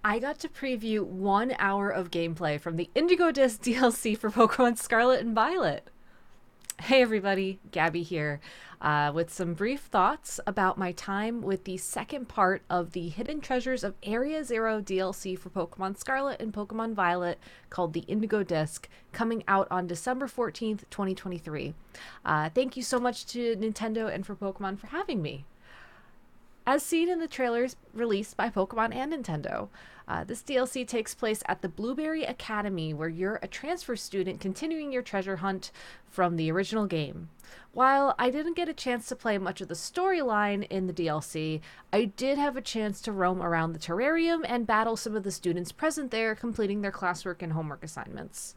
I got to preview 1 hour of gameplay from the Indigo Disk DLC for Pokemon Scarlet and Violet. Hey everybody, Gabby here, with some brief thoughts about my time with the second part of the Hidden Treasures of Area Zero DLC for Pokemon Scarlet and Pokemon Violet called the Indigo Disk, coming out on December 14th, 2023. Thank you so much to Nintendo and for Pokemon for having me. As seen in the trailers released by Pokemon and Nintendo, this DLC takes place at the Blueberry Academy, where you're a transfer student continuing your treasure hunt from the original game. While I didn't get a chance to play much of the storyline in the DLC, I did have a chance to roam around the terrarium and battle some of the students present there, completing their classwork and homework assignments.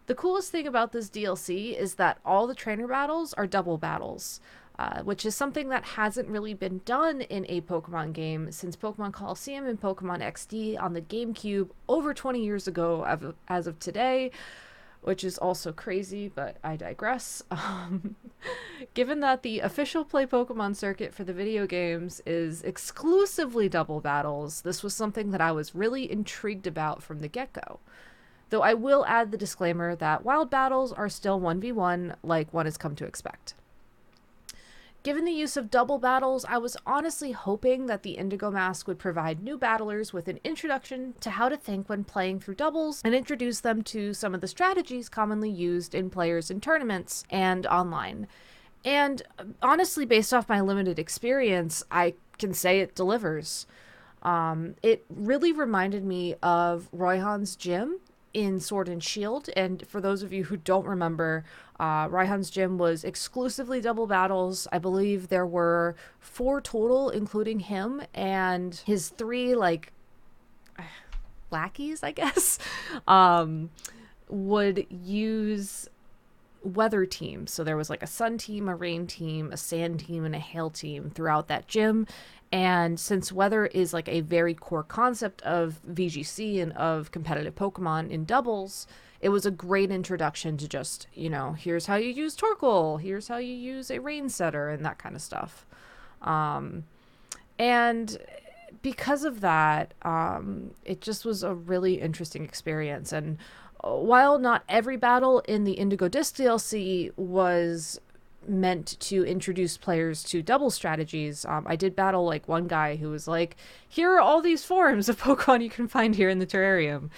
The coolest thing about this DLC is that all the trainer battles are double battles, which is something that hasn't really been done in a Pokemon game since Pokemon Colosseum and Pokemon XD on the GameCube over 20 years ago as of today, which is also crazy, but I digress. Given that the official Play Pokemon circuit for the video games is exclusively double battles, this was something that I was really intrigued about from the get-go. Though I will add the disclaimer that wild battles are still 1v1 like one has come to expect. Given the use of double battles, I was honestly hoping that the Indigo Mask would provide new battlers with an introduction to how to think when playing through doubles and introduce them to some of the strategies commonly used in players in tournaments and online. And honestly, based off my limited experience, I can say it delivers. It really reminded me of Royhan's gym in Sword and Shield, and for those of you who don't remember, Raihan's gym was exclusively double battles. I believe there were 4 total, including him and his 3 lackeys, I guess, would use weather teams. So there was like a sun team, a rain team, a sand team, and a hail team throughout that gym. And since weather is like a very core concept of VGC and of competitive Pokemon in doubles, it was a great introduction to just, here's how you use Torkoal, here's how you use a Rain Setter, and that kind of stuff. And because of that, it just was a really interesting experience. And while not every battle in the Indigo Disk DLC was meant to introduce players to double strategies, I did battle one guy who was like, here are all these forms of Pokemon you can find here in the terrarium.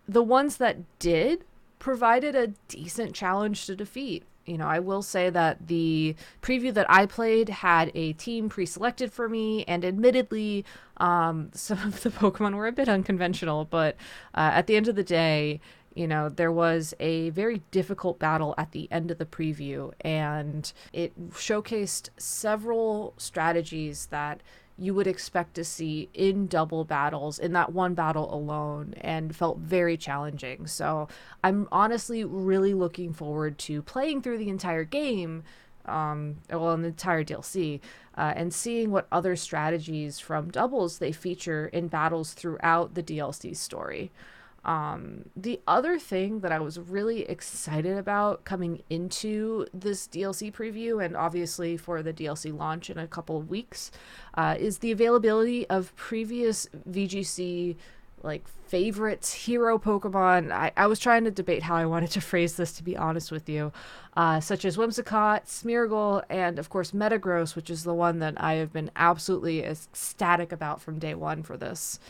The ones that did provided a decent challenge to defeat. I will say that the preview that I played had a team pre-selected for me, and admittedly, some of the Pokemon were a bit unconventional, but at the end of the day, there was a very difficult battle at the end of the preview, and it showcased several strategies that you would expect to see in double battles in that one battle alone, and felt very challenging. So I'm honestly really looking forward to playing through the entire game, an entire DLC, and seeing what other strategies from doubles they feature in battles throughout the DLC story. The other thing that I was really excited about coming into this DLC preview, and obviously for the DLC launch in a couple of weeks, is the availability of previous VGC favorites, hero Pokemon. I was trying to debate how I wanted to phrase this, to be honest with you, such as Whimsicott, Smeargle, and of course Metagross, which is the one that I have been absolutely ecstatic about from day one for this.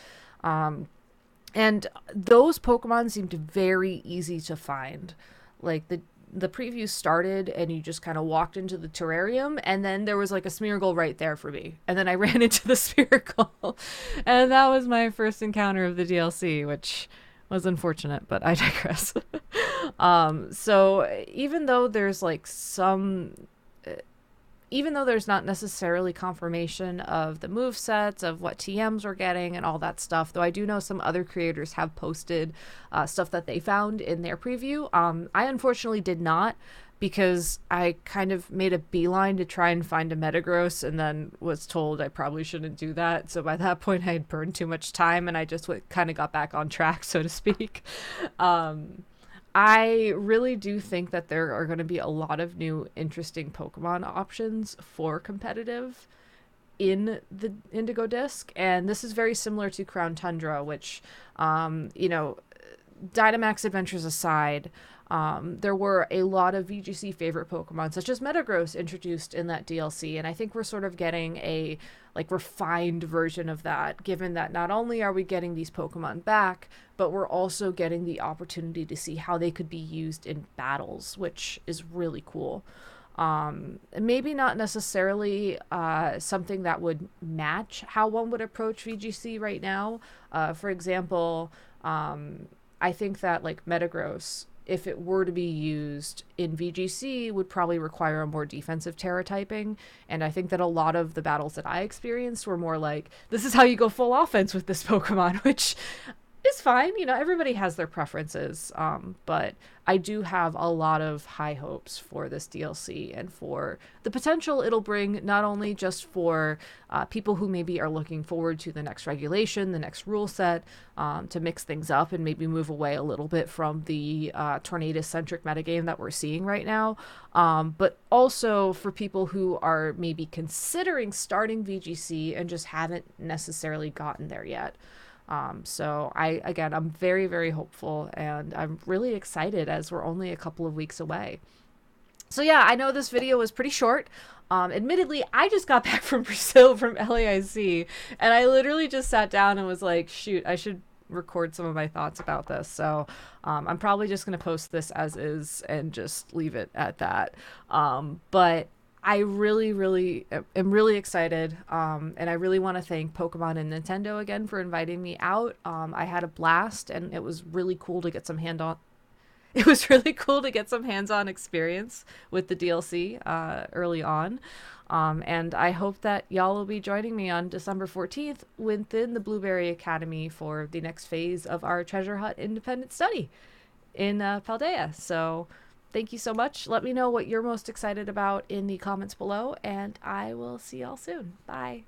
And those Pokemon seemed very easy to find. The preview started and you just kind of walked into the terrarium, and then there was a Smeargle right there for me. And then I ran into the Smeargle. And that was my first encounter of the DLC, which was unfortunate, but I digress. So even though there's even though there's not necessarily confirmation of the movesets, of what TMs we're getting and all that stuff, though I do know some other creators have posted stuff that they found in their preview. I unfortunately did not, because I kind of made a beeline to try and find a Metagross and then was told I probably shouldn't do that. So by that point I had burned too much time, and I just kind of got back on track, so to speak. I really do think that there are going to be a lot of new interesting Pokemon options for competitive in the Indigo Disk, and this is very similar to Crown Tundra, which, you know, Dynamax Adventures aside, there were a lot of VGC favorite Pokemon, such as Metagross, introduced in that DLC, and I think we're sort of getting a like refined version of that, given that not only are we getting these Pokemon back, but we're also getting the opportunity to see how they could be used in battles, which is really cool. Maybe not necessarily something that would match how one would approach VGC right now. For example, I think that like Metagross, if it were to be used in VGC, would probably require a more defensive Terra typing. And I think that a lot of the battles that I experienced were more like, this is how you go full offense with this Pokemon, which is fine. You know, everybody has their preferences. But I do have a lot of high hopes for this DLC and for the potential it'll bring, not only just for people who maybe are looking forward to the next regulation, the next rule set, to mix things up and maybe move away a little bit from the Tornadus-centric metagame that we're seeing right now, but also for people who are maybe considering starting VGC and just haven't necessarily gotten there yet. So I'm very, very hopeful, and I'm really excited as we're only a couple of weeks away. So yeah, I know this video was pretty short. Admittedly, I just got back from Brazil from LAIC, and I literally just sat down and was like, shoot, I should record some of my thoughts about this. So I'm probably just going to post this as is and just leave it at that. But I really am really excited, and I really want to thank Pokemon and Nintendo again for inviting me out. I had a blast, and it was really cool to get some hands-on experience with the DLC early on. And I hope that y'all will be joining me on December 14th within the Blueberry Academy for the next phase of our Treasure Hut independent study in Paldea. So thank you so much. Let me know what you're most excited about in the comments below, and I will see y'all soon. Bye.